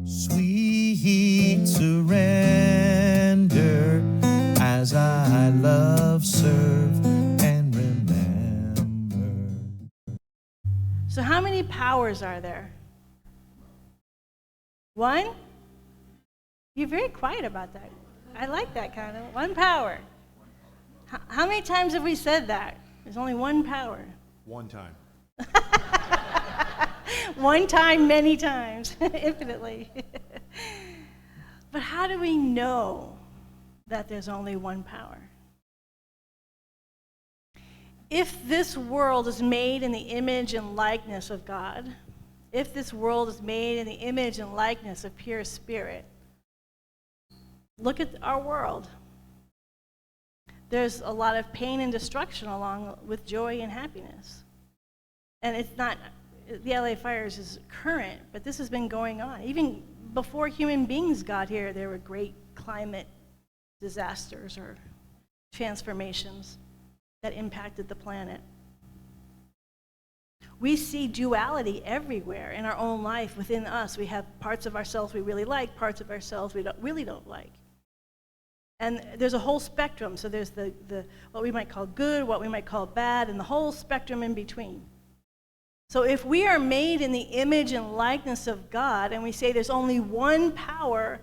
Sweet surrender as I love, serve, and remember. So how many powers are there? One? You're very quiet about that. I like that kind of. One power. How many times have we said that? There's only one power. One time. One time, many times, infinitely. But how do we know that there's only one power? If this world is made in the image and likeness of God, if this world is made in the image and likeness of pure spirit, look at our world. There's a lot of pain and destruction along with joy and happiness. And it's not, the LA fires is current, but this has been going on. Even before human beings got here, there were great climate disasters or transformations that impacted the planet. We see duality everywhere in our own life within us. We have parts of ourselves we really like, parts of ourselves we really don't like. And there's a whole spectrum. So there's the what we might call good, what we might call bad, and the whole spectrum in between. So if we are made in the image and likeness of God, and we say there's only one power,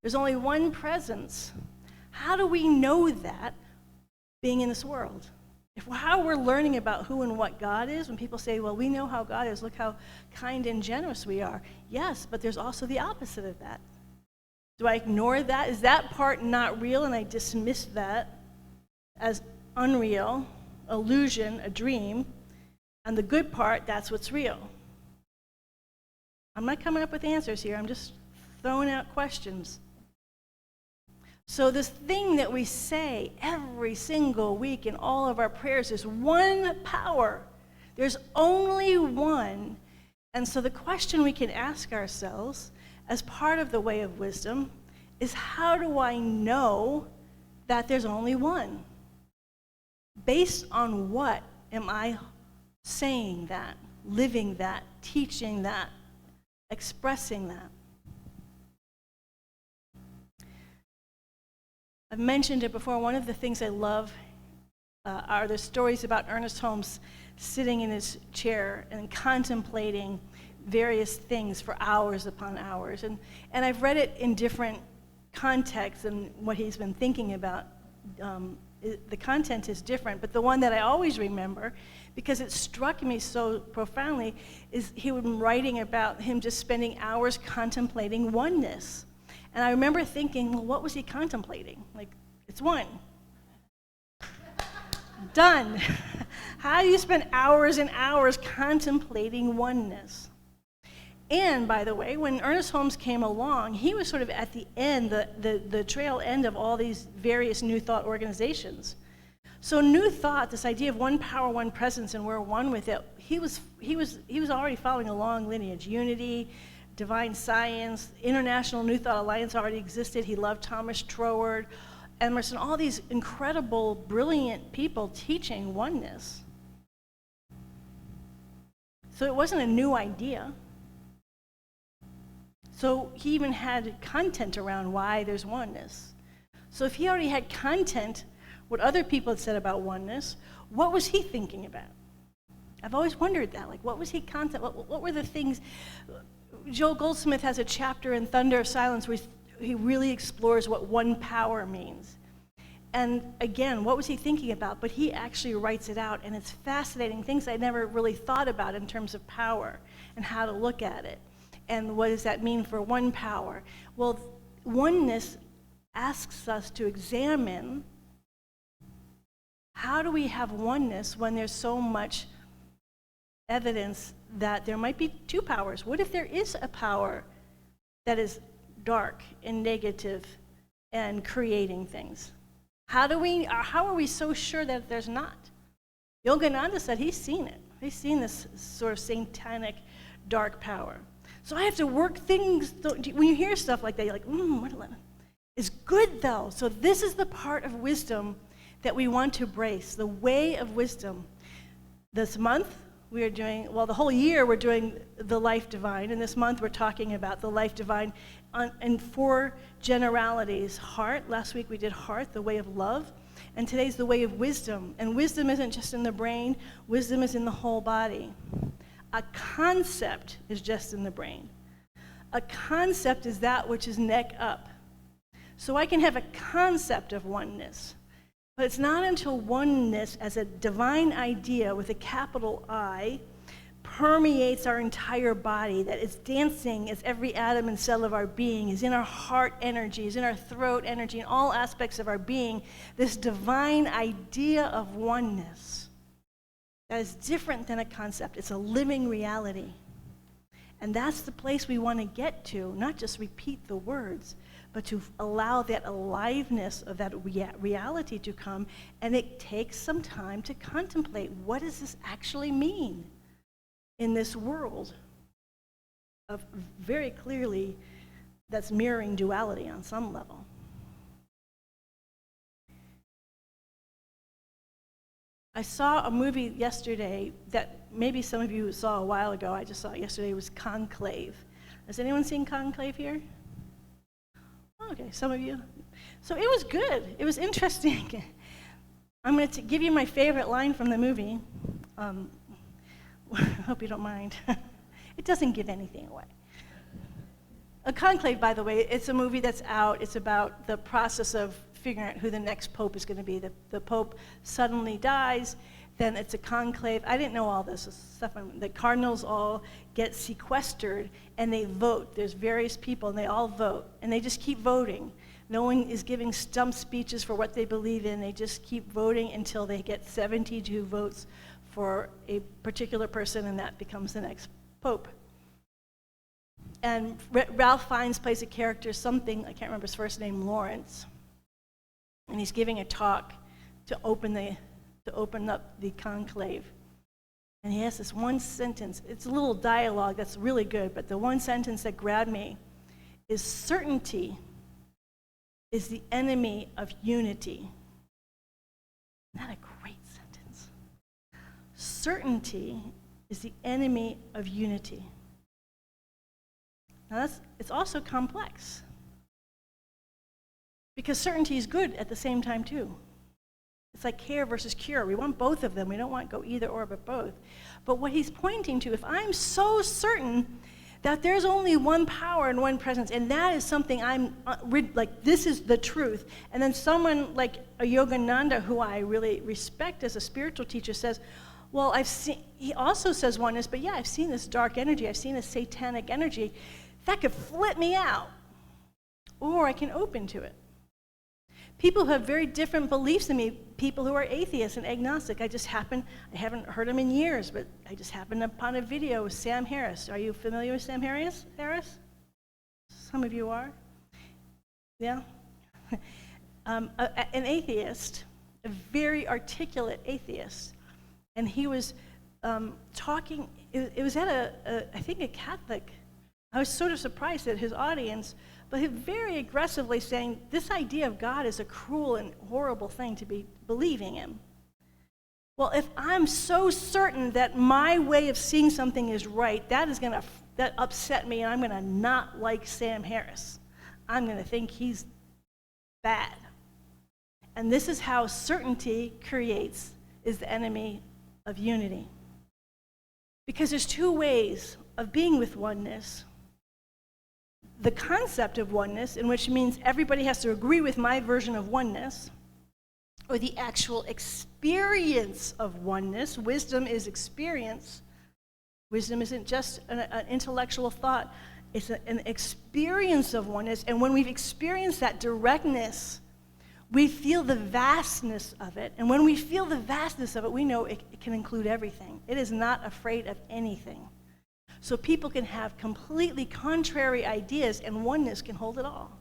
there's only one presence, how do we know that being in this world? How we're learning about who and what God is, when people say, well, we know how God is, look how kind and generous we are. Yes, but there's also the opposite of that. Do I ignore that? Is that part not real and I dismiss that as unreal, illusion, a dream? And the good part, that's what's real. I'm not coming up with answers here. I'm just throwing out questions. So this thing that we say every single week in all of our prayers is one power. There's only one. And so the question we can ask ourselves as part of the way of wisdom is, how do I know that there's only one? Based on what am I saying that, living that, teaching that, expressing that? I've mentioned it before. One of the things I love are the stories about Ernest Holmes sitting in his chair and contemplating various things for hours upon hours. And I've read it in different contexts, and what he's been thinking about, the content is different. But the one that I always remember, because it struck me so profoundly, is he was writing about him just spending hours contemplating oneness. And I remember thinking, well, what was he contemplating? Like, it's one. Done. How do you spend hours and hours contemplating oneness? And, by the way, when Ernest Holmes came along, he was sort of at the end, the trail end of all these various New Thought organizations. So New Thought, this idea of one power, one presence, and we're one with it, he was already following a long lineage. Unity, divine science, International New Thought Alliance already existed. He loved Thomas Troward, Emerson, all these incredible, brilliant people teaching oneness. So it wasn't a new idea. So he even had content around why there's oneness. So if he already had content, what other people had said about oneness, what was he thinking about? I've always wondered that. Like, what was he content? What were the things? Joel Goldsmith has a chapter in Thunder of Silence where he really explores what one power means. And again, what was he thinking about? But he actually writes it out, and it's fascinating, things I never really thought about in terms of power and how to look at it. And what does that mean for one power? Well, oneness asks us to examine, how do we have oneness when there's so much evidence that there might be two powers? What if there is a power that is dark and negative and creating things? How are we so sure that there's not? Yogananda said he's seen it. He's seen this sort of satanic dark power. So I have to work things. When you hear stuff like that, you're like, it's good though. So this is the part of wisdom that we want to embrace, the way of wisdom. This month, we are doing, well, the whole year we're doing the life divine. And this month we're talking about the life divine in 4 generalities. Heart, last week we did heart, the way of love. And today's the way of wisdom. And wisdom isn't just in the brain, wisdom is in the whole body. A concept is just in the brain. A concept is that which is neck up. So I can have a concept of oneness, but it's not until oneness as a divine idea with a capital I permeates our entire body, that it's dancing as every atom and cell of our being, is in our heart energy, is in our throat energy, in all aspects of our being, this divine idea of oneness that is different than a concept. It's a living reality. And that's the place we want to get to, not just repeat the words, but to allow that aliveness of that reality to come. And it takes some time to contemplate, what does this actually mean in this world of very clearly that's mirroring duality on some level. I saw a movie yesterday that maybe some of you saw a while ago. I just saw it yesterday. It was Conclave. Has anyone seen Conclave here? Okay, some of you. So it was good. It was interesting. I'm going to give you my favorite line from the movie. I hope you don't mind. It doesn't give anything away. A Conclave, by the way, it's a movie that's out. It's about the process of figuring out who the next pope is going to be. The pope suddenly dies, then it's a conclave. I didn't know all this stuff. The cardinals all get sequestered, and they vote. There's various people, and they all vote, and they just keep voting. No one is giving stump speeches for what they believe in. They just keep voting until they get 72 votes for a particular person, and that becomes the next pope. And Ralph Fiennes plays a character, something, I can't remember his first name, Lawrence. And he's giving a talk to open up the conclave. And he has this one sentence. It's a little dialogue that's really good, but the one sentence that grabbed me is, certainty is the enemy of unity. Isn't that a great sentence? Certainty is the enemy of unity. Now it's also complex, because certainty is good at the same time too. It's like care versus cure. We want both of them. We don't want to go either or, but both. But what he's pointing to, if I'm so certain that there's only one power and one presence, and that is something I'm, like, this is the truth. And then someone like a Yogananda, who I really respect as a spiritual teacher, says, well, he also says oneness, but yeah, I've seen this dark energy. I've seen this satanic energy. That could flip me out, or I can open to it. People who have very different beliefs than me, people who are atheists and agnostic, I haven't heard them in years, but I just happened upon a video with Sam Harris. Are you familiar with Sam Harris? Some of you are? Yeah? An atheist, a very articulate atheist, and he was talking, it was at I think a Catholic. I was sort of surprised at his audience, but he very aggressively saying, this idea of God is a cruel and horrible thing to be believing in. Well, if I'm so certain that my way of seeing something is right, that upset me, and I'm going to not like Sam Harris. I'm going to think he's bad. And this is how certainty is the enemy of unity. Because there's two ways of being with oneness. The concept of oneness, in which means everybody has to agree with my version of oneness, or the actual experience of oneness. Wisdom is experience. Wisdom isn't just an intellectual thought. It's an experience of oneness, and when we've experienced that directness, we feel the vastness of it, and when we feel the vastness of it, we know it can include everything. It is not afraid of anything. So people can have completely contrary ideas, and oneness can hold it all.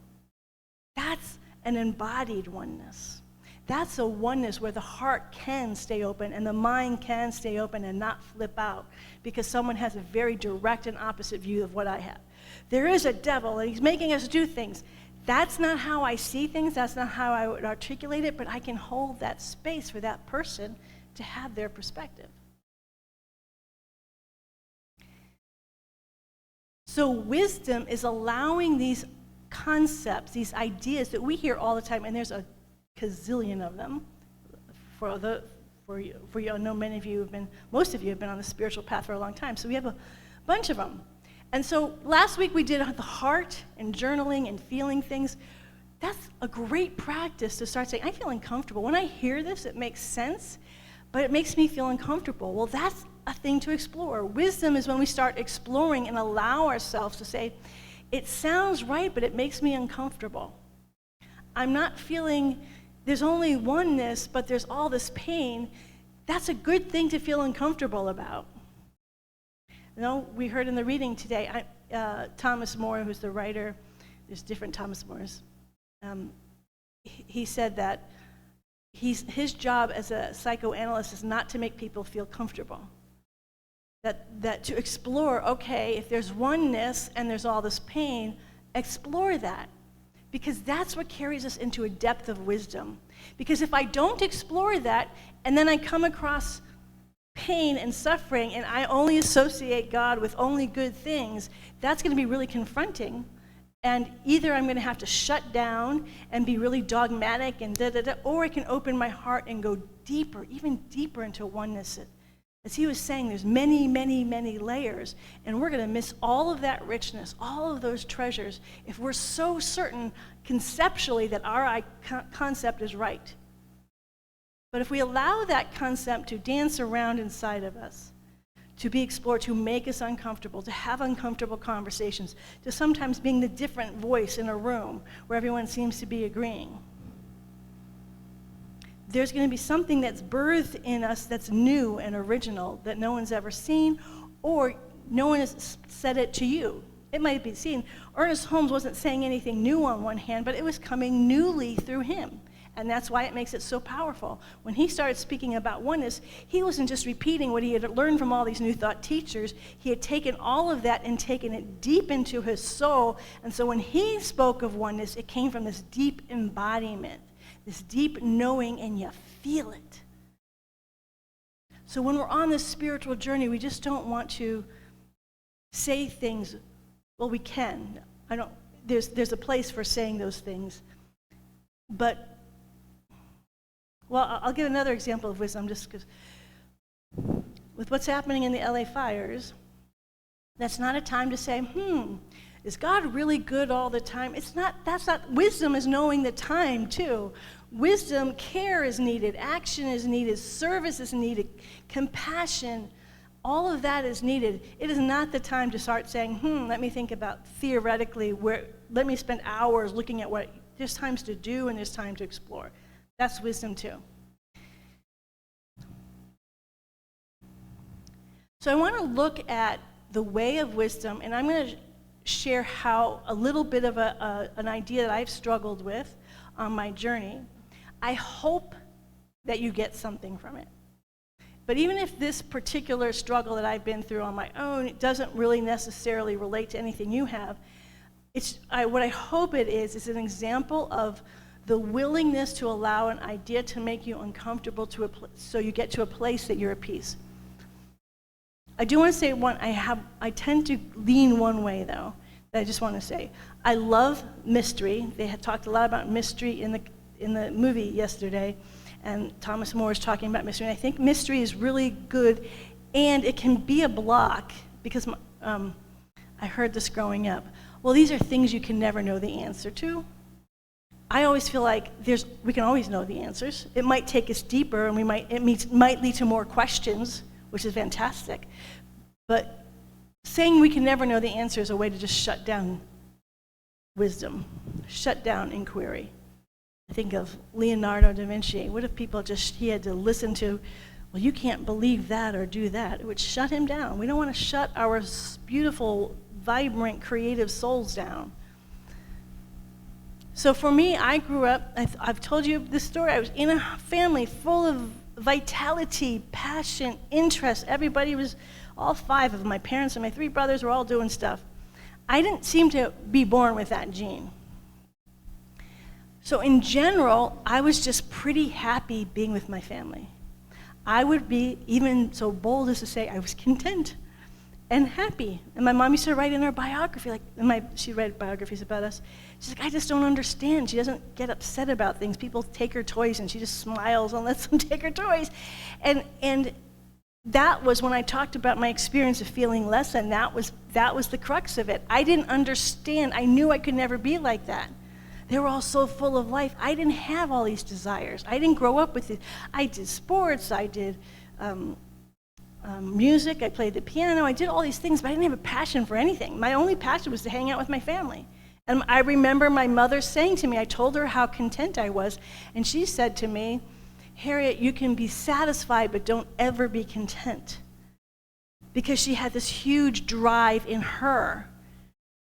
That's an embodied oneness. That's a oneness where the heart can stay open and the mind can stay open and not flip out because someone has a very direct and opposite view of what I have. There is a devil, and he's making us do things. That's not how I see things. That's not how I would articulate it, but I can hold that space for that person to have their perspective. So wisdom is allowing these concepts, these ideas that we hear all the time, and there's a gazillion of them. For you, I know most of you have been on the spiritual path for a long time, so we have a bunch of them. And so last week we did the heart and journaling and feeling things. That's a great practice to start saying, I feel uncomfortable. When I hear this, it makes sense, but it makes me feel uncomfortable. Well, that's a thing to explore. Wisdom is when we start exploring and allow ourselves to say, it sounds right, but it makes me uncomfortable. I'm not feeling, there's only oneness, but there's all this pain. That's a good thing to feel uncomfortable about. You know, we heard in the reading today, Thomas More, who's the writer, there's different Thomas Mores, he said that his job as a psychoanalyst is not to make people feel comfortable. That to explore, okay, if there's oneness and there's all this pain, explore that. Because that's what carries us into a depth of wisdom. Because if I don't explore that, and then I come across pain and suffering, and I only associate God with only good things, that's going to be really confronting. And either I'm going to have to shut down and be really dogmatic and or I can open my heart and go deeper, even deeper into oneness. As he was saying, there's many, many, many layers, and we're going to miss all of that richness, all of those treasures, if we're so certain conceptually that our concept is right. But if we allow that concept to dance around inside of us, to be explored, to make us uncomfortable, to have uncomfortable conversations, to sometimes being the different voice in a room where everyone seems to be agreeing, there's going to be something that's birthed in us that's new and original that no one's ever seen, or no one has said it to you. It might be seen. Ernest Holmes wasn't saying anything new on one hand, but it was coming newly through him. And that's why it makes it so powerful. When he started speaking about oneness, he wasn't just repeating what he had learned from all these New Thought teachers. He had taken all of that and taken it deep into his soul. And so when he spoke of oneness, it came from this deep embodiment, this deep knowing, and you feel it. So when we're on this spiritual journey, we just don't want to say things. Well, we can. There's a place for saying those things. But well, I'll give another example of wisdom, just because with what's happening in the LA fires, that's not a time to say, is God really good all the time? That's not, wisdom is knowing the time too. Wisdom, care is needed, action is needed, service is needed, compassion, all of that is needed. It is not the time to start saying, let me think about theoretically, let me spend hours looking at what, there's times to do and there's time to explore. That's wisdom too. So I want to look at the way of wisdom, and I'm going to share how a little bit of an idea that I've struggled with on my journey. I hope that you get something from it. But even if this particular struggle that I've been through on my own, it doesn't really necessarily relate to anything you have, what I hope it is an example of the willingness to allow an idea to make you uncomfortable so you get to a place that you're at peace. I do want to say I tend to lean one way though, that I just want to say. I love mystery. They had talked a lot about mystery in the movie yesterday, and Thomas More is talking about mystery, and I think mystery is really good, and it can be a block, because I heard this growing up. Well, these are things you can never know the answer to. I always feel like we can always know the answers. It might take us deeper, and it might lead to more questions, which is fantastic. But saying we can never know the answer is a way to just shut down wisdom, shut down inquiry. I think of Leonardo da Vinci. What if he had to listen to, well, you can't believe that or do that? It would shut him down. We don't want to shut our beautiful, vibrant, creative souls down. So for me, I grew up, I've told you this story, I was in a family full of vitality, passion, interest. Everybody was, all five of my parents and my three brothers were all doing stuff. I didn't seem to be born with that gene. So in general, I was just pretty happy being with my family. I would be even so bold as to say I was content. and happy. And my mom used to write in her biography, she read biographies about us. She's like, I just don't understand. She doesn't get upset about things. People take her toys and she just smiles and lets them take her toys. And that was when I talked about my experience of feeling less, and that was the crux of it. I didn't understand. I knew I could never be like that. They were all so full of life. I didn't have all these desires. I didn't grow up with it. I did sports. I did music. I played the piano. I did all these things, but I didn't have a passion for anything. My only passion was to hang out with my family. And I remember my mother saying to me, I told her how content I was, and she said to me, Harriet, you can be satisfied, but don't ever be content. Because she had this huge drive in her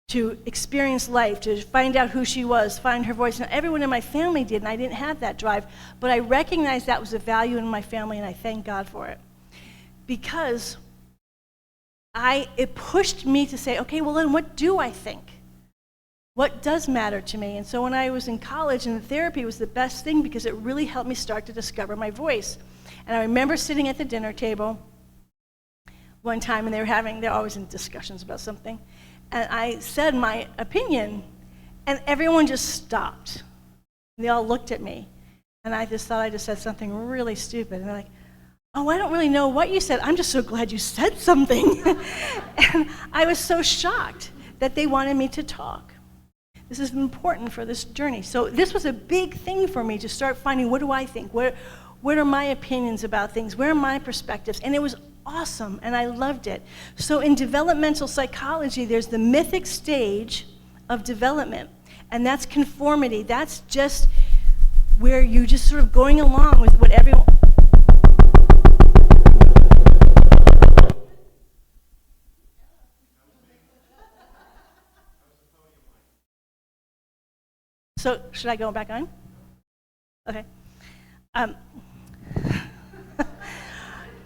to experience life, to find out who she was, find her voice. Now, everyone in my family did, and I didn't have that drive, but I recognized that was a value in my family, and I thank God for it. Because it pushed me to say, okay, well then what do I think? What does matter to me? And so when I was in college, and therapy was the best thing because it really helped me start to discover my voice. And I remember sitting at the dinner table one time, and they're always in discussions about something, and I said my opinion, and everyone just stopped. And they all looked at me, and I just thought I just said something really stupid. And they're like, oh, I don't really know what you said. I'm just so glad you said something. And I was so shocked that they wanted me to talk. This is important for this journey. So this was a big thing for me to start finding, what do I think? What are my opinions about things? Where are my perspectives? And it was awesome, and I loved it. So in developmental psychology, there's the mythic stage of development, and that's conformity. That's just where you're just sort of going along with what everyone... So should I go back on? Okay.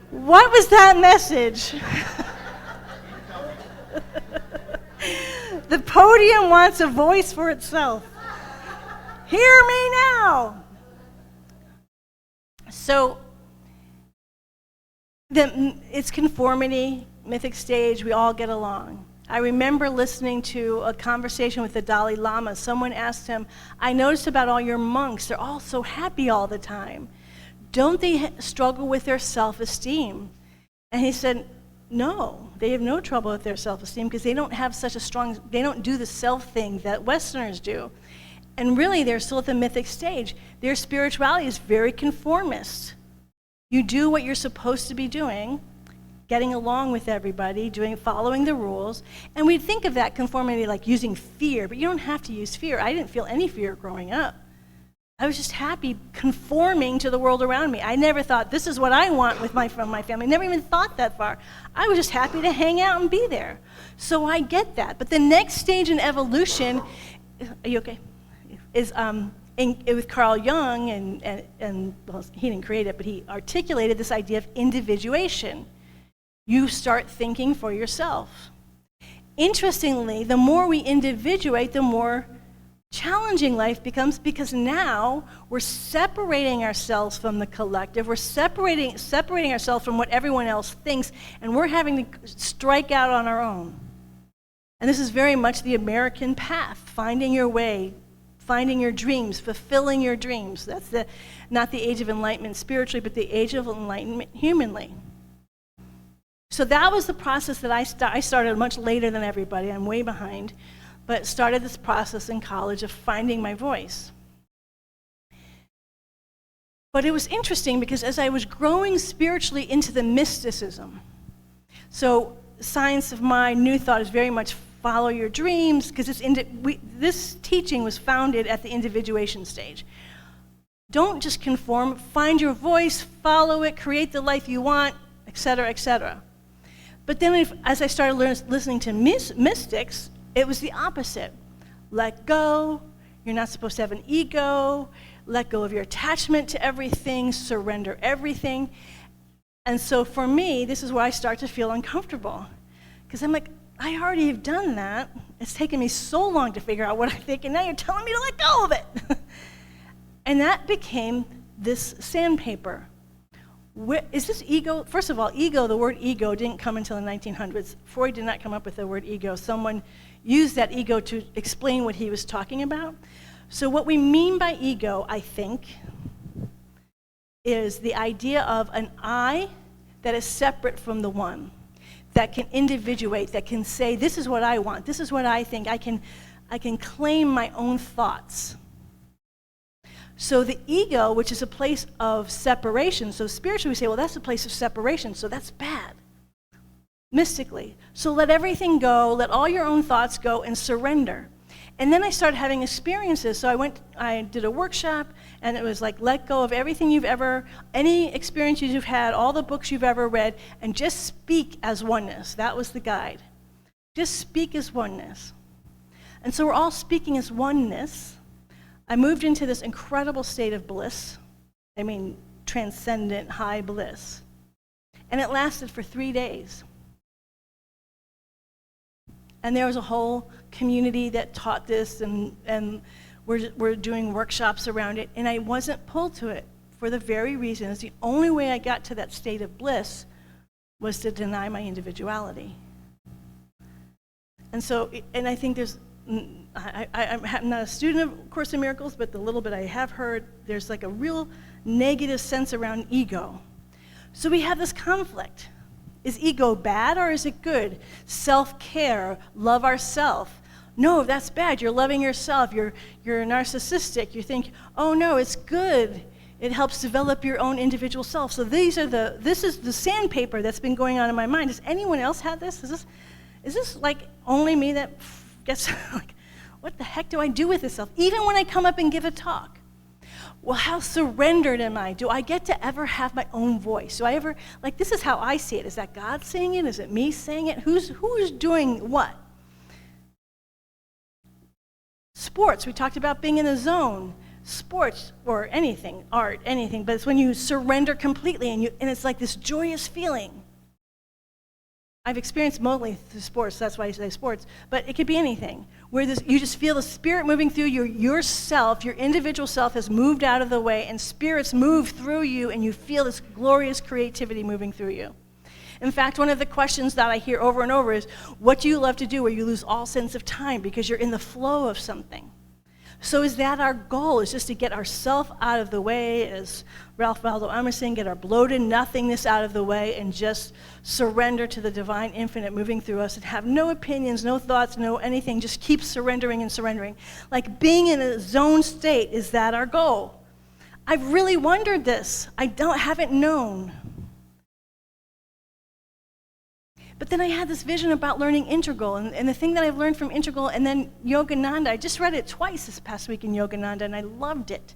What was that message? The podium wants a voice for itself. Hear me now. So it's conformity, mythic stage, we all get along. I remember listening to a conversation with the Dalai Lama. Someone asked him, I noticed about all your monks, they're all so happy all the time. Don't they struggle with their self-esteem? And he said, no, they have no trouble with their self-esteem because they don't have they don't do the self thing that Westerners do. And really, they're still at the mythic stage. Their spirituality is very conformist. You do what you're supposed to be doing, getting along with everybody, following the rules. And we'd think of that conformity like using fear, but you don't have to use fear. I didn't feel any fear growing up. I was just happy conforming to the world around me. I never thought, this is what I want from my family. Never even thought that far. I was just happy to hang out and be there. So I get that. But the next stage in evolution, are you okay? Is with Carl Jung, and well, he didn't create it, but he articulated this idea of individuation. You start thinking for yourself. Interestingly, the more we individuate, the more challenging life becomes, because now we're separating ourselves from the collective. We're separating ourselves from what everyone else thinks, and we're having to strike out on our own. And this is very much the American path, finding your way, finding your dreams, fulfilling your dreams. That's not the age of enlightenment spiritually, but the age of enlightenment humanly. So that was the process that I started much later than everybody. I'm way behind, but started this process in college of finding my voice. But it was interesting because as I was growing spiritually into the mysticism, so Science of Mind, New Thought is very much follow your dreams, because this teaching was founded at the individuation stage. Don't just conform, find your voice, follow it, create the life you want, etc., etc. But then as I started listening to mystics, it was the opposite. Let go. You're not supposed to have an ego. Let go of your attachment to everything. Surrender everything. And so for me, this is where I start to feel uncomfortable. Because I'm like, I already have done that. It's taken me so long to figure out what I think, and now you're telling me to let go of it. And that became this sandpaper. Is this ego? First of all, ego, the word ego didn't come until the 1900s. Freud did not come up with the word ego. Someone used that ego to explain what he was talking about. So what we mean by ego, I think, is the idea of an I that is separate from the one, that can individuate, that can say, this is what I want, this is what I think. I can claim my own thoughts. So the ego, which is a place of separation, so spiritually we say, well, that's a place of separation, so that's bad. Mystically. So let everything go, let all your own thoughts go, and surrender. And then I started having experiences. So I did a workshop, and it was like, let go of everything any experiences you've had, all the books you've ever read, and just speak as oneness. That was the guide. Just speak as oneness. And so we're all speaking as oneness. I moved into this incredible state of bliss. I mean, transcendent, high bliss. And it lasted for 3 days. And there was a whole community that taught this, and we're doing workshops around it. And I wasn't pulled to it for the very reason is the only way I got to that state of bliss was to deny my individuality. And so, and I think I'm not a student of Course in Miracles, but the little bit I have heard, there's like a real negative sense around ego. So we have this conflict. Is ego bad or is it good? Self-care, love ourself. No, that's bad. You're loving yourself. You're narcissistic. You think, oh no, it's good. It helps develop your own individual self. So this is the sandpaper that's been going on in my mind. Does anyone else have this? Is this like only me that gets like, what the heck do I do with this self? Even when I come up and give a talk. Well, how surrendered am I? Do I get to ever have my own voice? Do I ever, like, this is how I see it. Is that God saying it? Is it me saying it? Who's doing what? Sports, we talked about being in the zone. Sports, or anything, art, anything, but it's when you surrender completely and it's like this joyous feeling. I've experienced mostly through sports, that's why I say sports, but it could be anything, where you just feel the spirit moving through yourself, your individual self has moved out of the way, and spirits move through you, and you feel this glorious creativity moving through you. In fact, one of the questions that I hear over and over is, what do you love to do where you lose all sense of time because you're in the flow of something? So is that our goal, is just to get ourselves out of the way, as Ralph Waldo Emerson, get our bloated nothingness out of the way and just surrender to the divine infinite moving through us and have no opinions, no thoughts, no anything, just keep surrendering and surrendering. Like being in a zone state, is that our goal? I've really wondered this. I haven't known. But then I had this vision about learning Integral, and the thing that I've learned from Integral, and then Yogananda, I just read it twice this past week in Yogananda, and I loved it.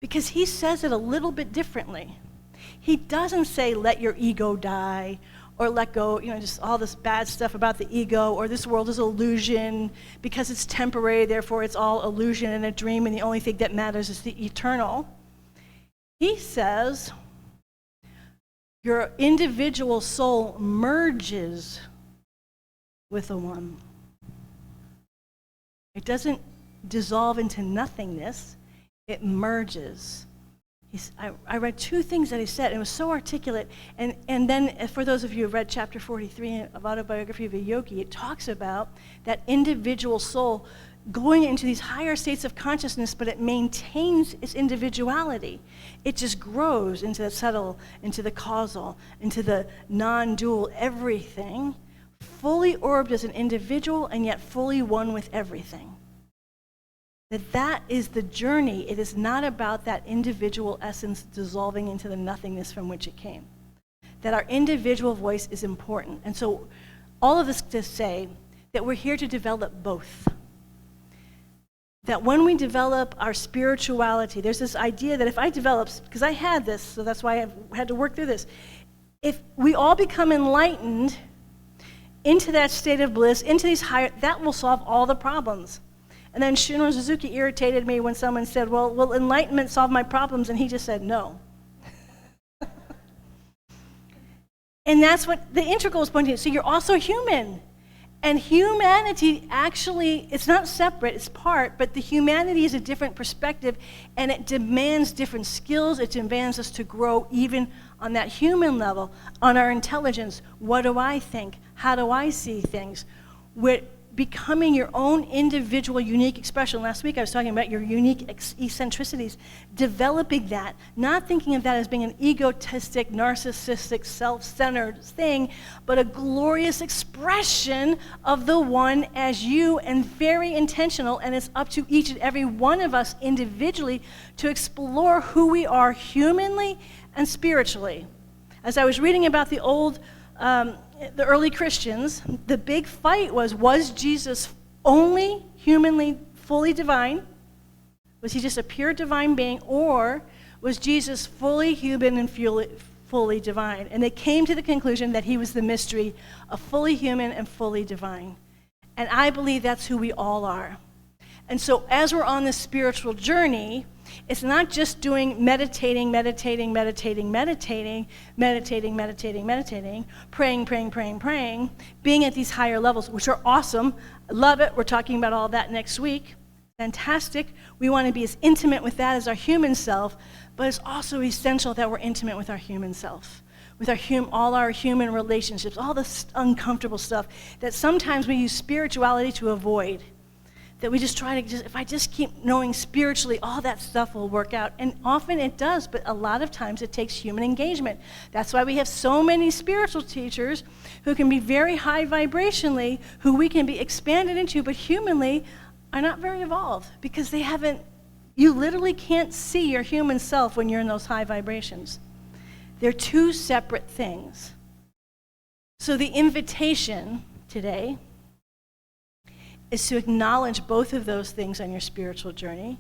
Because he says it a little bit differently. He doesn't say, let your ego die, or let go, just all this bad stuff about the ego, or this world is illusion, because it's temporary, therefore it's all illusion and a dream, and the only thing that matters is the eternal. He says, your individual soul merges with the one. It doesn't dissolve into nothingness, it merges. I read two things that he said, and it was so articulate. And then for those of you who have read chapter 43 of Autobiography of a Yogi, it talks about that individual soul going into these higher states of consciousness, but it maintains its individuality. It just grows into the subtle, into the causal, into the non-dual everything, fully orbed as an individual and yet fully one with everything. That is the journey. It is not about that individual essence dissolving into the nothingness from which it came. That our individual voice is important. And so all of this to say that we're here to develop both. That when we develop our spirituality, there's this idea that if I develop, because I had this, so that's why I've had to work through this. If we all become enlightened into that state of bliss, into these higher, that will solve all the problems. And then Shunro Suzuki irritated me when someone said, well, will enlightenment solve my problems? And he just said, no. And that's what the Integral is pointing to. So you're also human. And humanity actually, it's not separate, it's part, but the humanity is a different perspective, and it demands different skills. It demands us to grow even on that human level, on our intelligence. What do I think? How do I see things? We're becoming your own individual, unique expression. Last week I was talking about your unique eccentricities, developing that, not thinking of that as being an egotistic, narcissistic, self-centered thing, but a glorious expression of the one as you, and very intentional, and it's up to each and every one of us individually to explore who we are humanly and spiritually. As I was reading about the early Christians, the big fight was Jesus only humanly fully divine? Was he just a pure divine being? Or was Jesus fully human and fully divine? And they came to the conclusion that he was the mystery of fully human and fully divine. And I believe that's who we all are. And so as we're on this spiritual journey, it's not just doing meditating, praying, being at these higher levels, which are awesome. I love it. We're talking about all that next week. Fantastic. We want to be as intimate with that as our human self, but it's also essential that we're intimate with our human self, with all our human relationships, all the uncomfortable stuff that sometimes we use spirituality to avoid. That we just try to, if I just keep knowing spiritually, all that stuff will work out. And often it does, but a lot of times it takes human engagement. That's why we have so many spiritual teachers who can be very high vibrationally, who we can be expanded into, but humanly are not very evolved because you literally can't see your human self when you're in those high vibrations. They're two separate things. So the invitation today is to acknowledge both of those things on your spiritual journey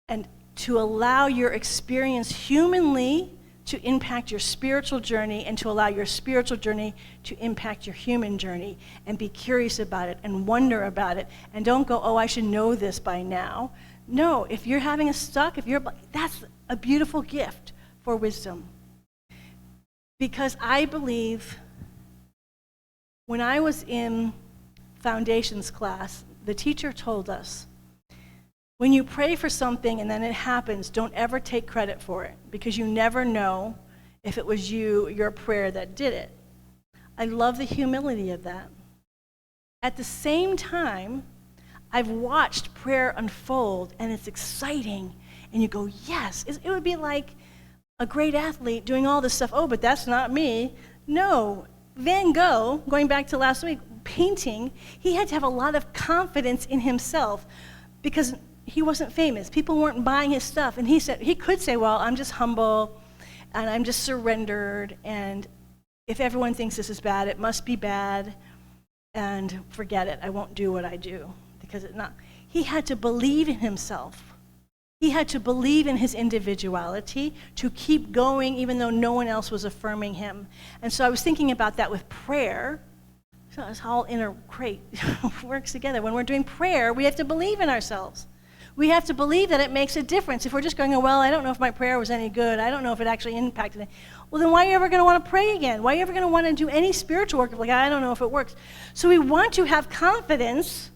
and to allow your experience humanly to impact your spiritual journey and to allow your spiritual journey to impact your human journey, and be curious about it and wonder about it, and don't go, oh, I should know this by now. No, if you're having a stuck, that's a beautiful gift for wisdom. Because I believe when I was in foundations class, the teacher told us, when you pray for something and then it happens, don't ever take credit for it, because you never know if it was your prayer that did it. I love the humility of that. At the same time, I've watched prayer unfold, and it's exciting, and you go, yes. It would be like a great athlete doing all this stuff. Oh, but that's not me. No, Van Gogh, going back to last week, painting, he had to have a lot of confidence in himself because he wasn't famous. People weren't buying his stuff. And he could say, well, I'm just humble and I'm just surrendered, and if everyone thinks this is bad, it must be bad, and forget it. I won't do what I do because it's not. He had to believe in himself. He had to believe in his individuality to keep going even though no one else was affirming him. And so I was thinking about that with prayer. So it's all works together. When we're doing prayer, we have to believe in ourselves. We have to believe that it makes a difference. If we're just going, oh, well, I don't know if my prayer was any good. I don't know if it actually impacted it. Well, then why are you ever going to want to pray again? Why are you ever going to want to do any spiritual work? Like, I don't know if it works. So we want to have confidence.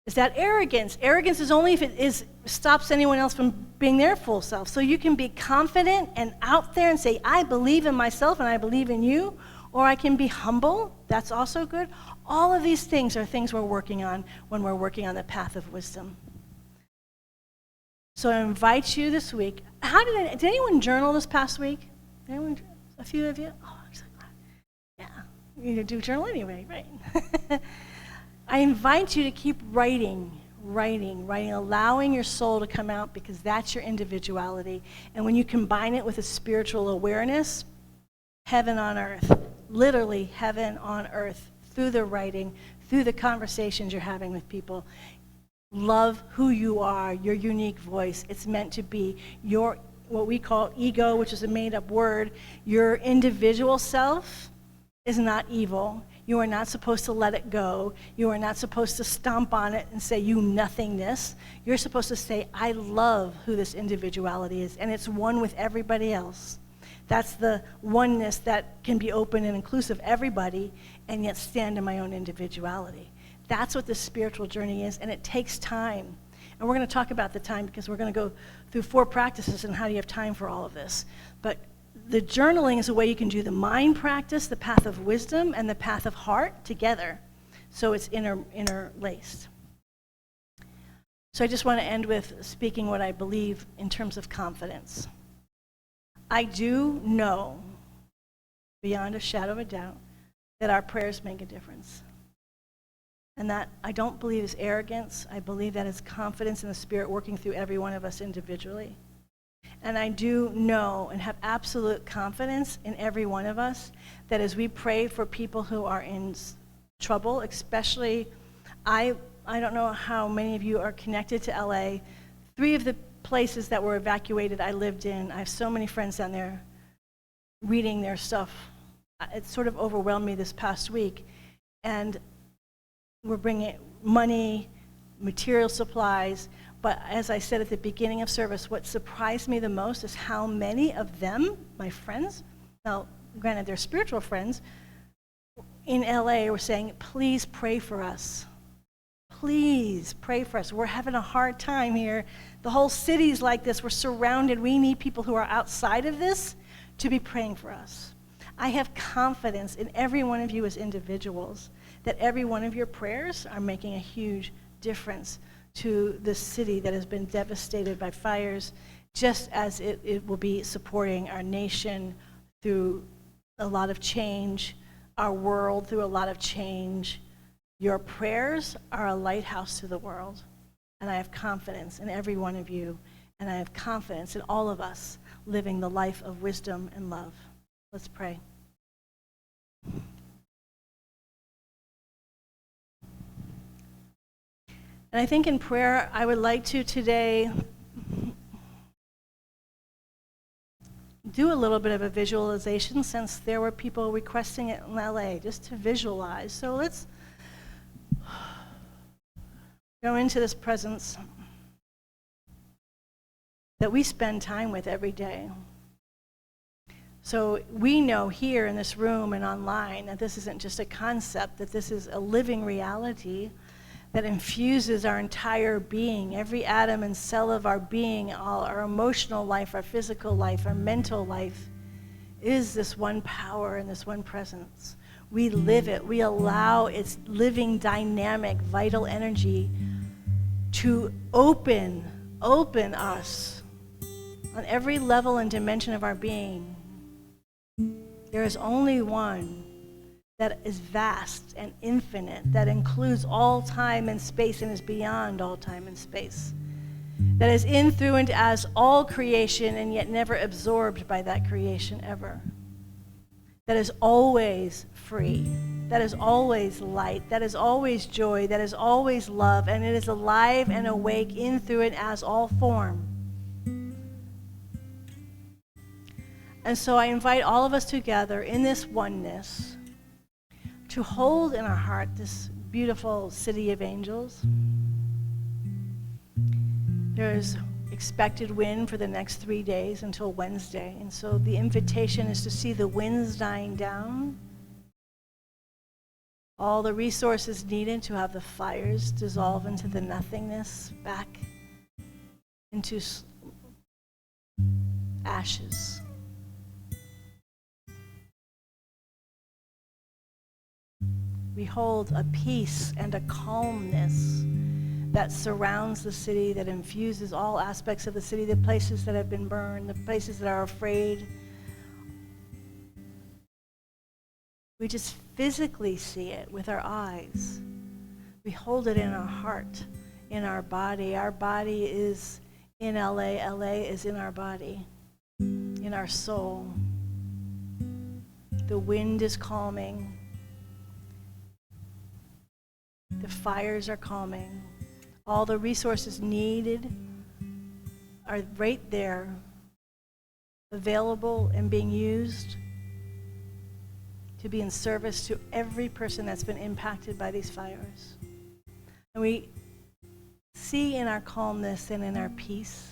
Is that arrogance? Arrogance is only if it stops anyone else from being their full self. So you can be confident and out there and say, I believe in myself and I believe in you. Or I can be humble. That's also good. All of these things are things we're working on when we're working on the path of wisdom. So I invite you this week. Did anyone journal this past week? A few of you? Oh, I'm so glad. Yeah, you do journal anyway, right? I invite you to keep writing, allowing your soul to come out, because that's your individuality. And when you combine it with a spiritual awareness, heaven on earth, literally heaven on earth, through the writing, through the conversations you're having with people. Love who you are, your unique voice. It's meant to be your, what we call ego, which is a made-up word. Your individual self is not evil. You are not supposed to let it go. You are not supposed to stomp on it and say, you nothingness. You're supposed to say, I love who this individuality is, and it's one with everybody else. That's the oneness that can be open and inclusive of everybody, and yet stand in my own individuality. That's what this spiritual journey is, and it takes time. And we're going to talk about the time because we're going to go through 4 practices and how do you have time for all of this. But the journaling is a way you can do the mind practice, the path of wisdom, and the path of heart together. So it's interlaced. So I just want to end with speaking what I believe in terms of confidence. I do know, beyond a shadow of a doubt, that our prayers make a difference. And that I don't believe is arrogance. I believe that is confidence in the Spirit working through every one of us individually. And I do know and have absolute confidence in every one of us that as we pray for people who are in trouble, especially, I don't know how many of you are connected to LA. 3 of the places that were evacuated I lived in, I have so many friends down there reading their stuff. It sort of overwhelmed me this past week. And we're bringing money, material supplies, but as I said at the beginning of service, what surprised me the most is how many of them, my friends, now granted they're spiritual friends, in LA were saying, please pray for us. Please pray for us. We're having a hard time here. The whole city's like this. We're surrounded. We need people who are outside of this to be praying for us. I have confidence in every one of you as individuals that every one of your prayers are making a huge difference to the city that has been devastated by fires, just as it will be supporting our nation through a lot of change, our world through a lot of change. Your prayers are a lighthouse to the world, and I have confidence in every one of you, and I have confidence in all of us living the life of wisdom and love. Let's pray. And I think in prayer, I would like to today do a little bit of a visualization since there were people requesting it in LA, just to visualize. So let's go into this presence that we spend time with every day. So we know here in this room and online that this isn't just a concept, that this is a living reality that infuses our entire being, every atom and cell of our being, all our emotional life, our physical life, our mental life, is this one power and this one presence. We live it. We allow its living, dynamic, vital energy to open us on every level and dimension of our being. There is only one that is vast and infinite, that includes all time and space and is beyond all time and space, that is in, through, and as all creation and yet never absorbed by that creation ever, that is always free, that is always light, that is always joy, that is always love, and it is alive and awake in, through, and as all form. And so I invite all of us together in this oneness to hold in our heart this beautiful city of angels. There's expected wind for the next 3 days until Wednesday. And so the invitation is to see the winds dying down, all the resources needed to have the fires dissolve into the nothingness, back into ashes. We hold a peace and a calmness that surrounds the city, that infuses all aspects of the city, the places that have been burned, the places that are afraid. We just physically see it with our eyes. We hold it in our heart, in our body. Our body is in LA. LA is in our body, in our soul. The wind is calming. The fires are calming. All the resources needed are right there, available and being used to be in service to every person that's been impacted by these fires. And we see in our calmness and in our peace,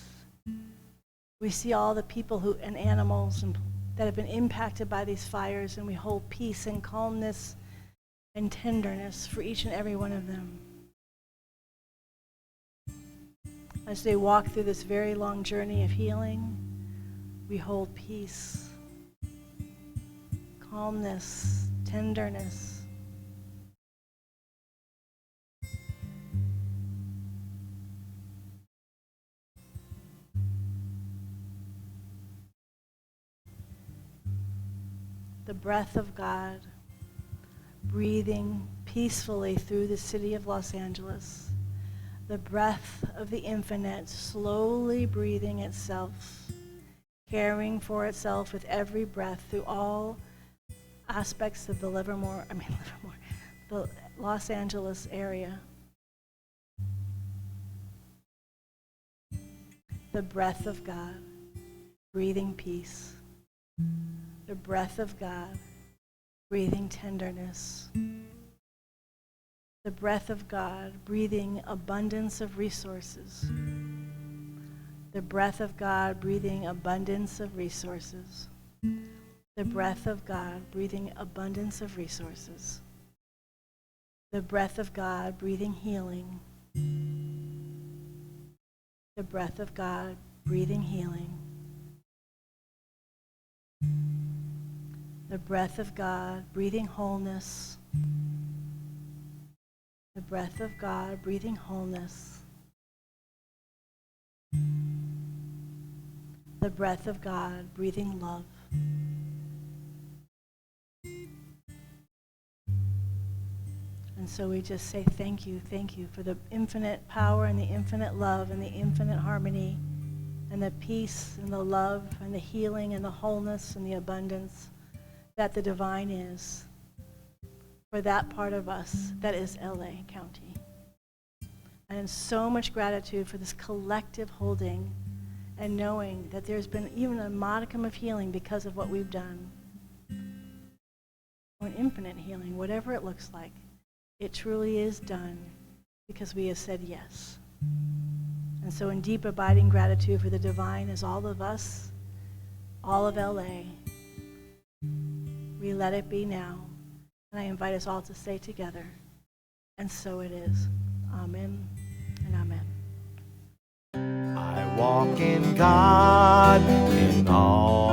we see all the people and animals that have been impacted by these fires, and we hold peace and calmness and tenderness for each and every one of them. As they walk through this very long journey of healing, we hold peace, calmness, tenderness. The breath of God breathing peacefully through the city of Los Angeles. The breath of the infinite slowly breathing itself, caring for itself with every breath through all aspects of the the Los Angeles area. The breath of God breathing peace. The breath of God breathing tenderness. The breath of God breathing abundance of resources. The breath of God breathing abundance of resources. The breath of God breathing abundance of resources. The breath of God breathing healing. The breath of God breathing healing. The breath of God breathing wholeness. The breath of God breathing wholeness. The breath of God breathing love. And so we just say thank you for the infinite power and the infinite love and the infinite harmony and the peace and the love and the healing and the wholeness and the abundance that the divine is for that part of us that is LA County. And so much gratitude for this collective holding and knowing that there's been even a modicum of healing because of what we've done. Or an infinite healing, whatever it looks like. It truly is done because we have said yes. And so in deep abiding gratitude for the divine as all of us, all of LA, we let it be now. And I invite us all to say together, and so it is. Amen and amen. I walk in God in all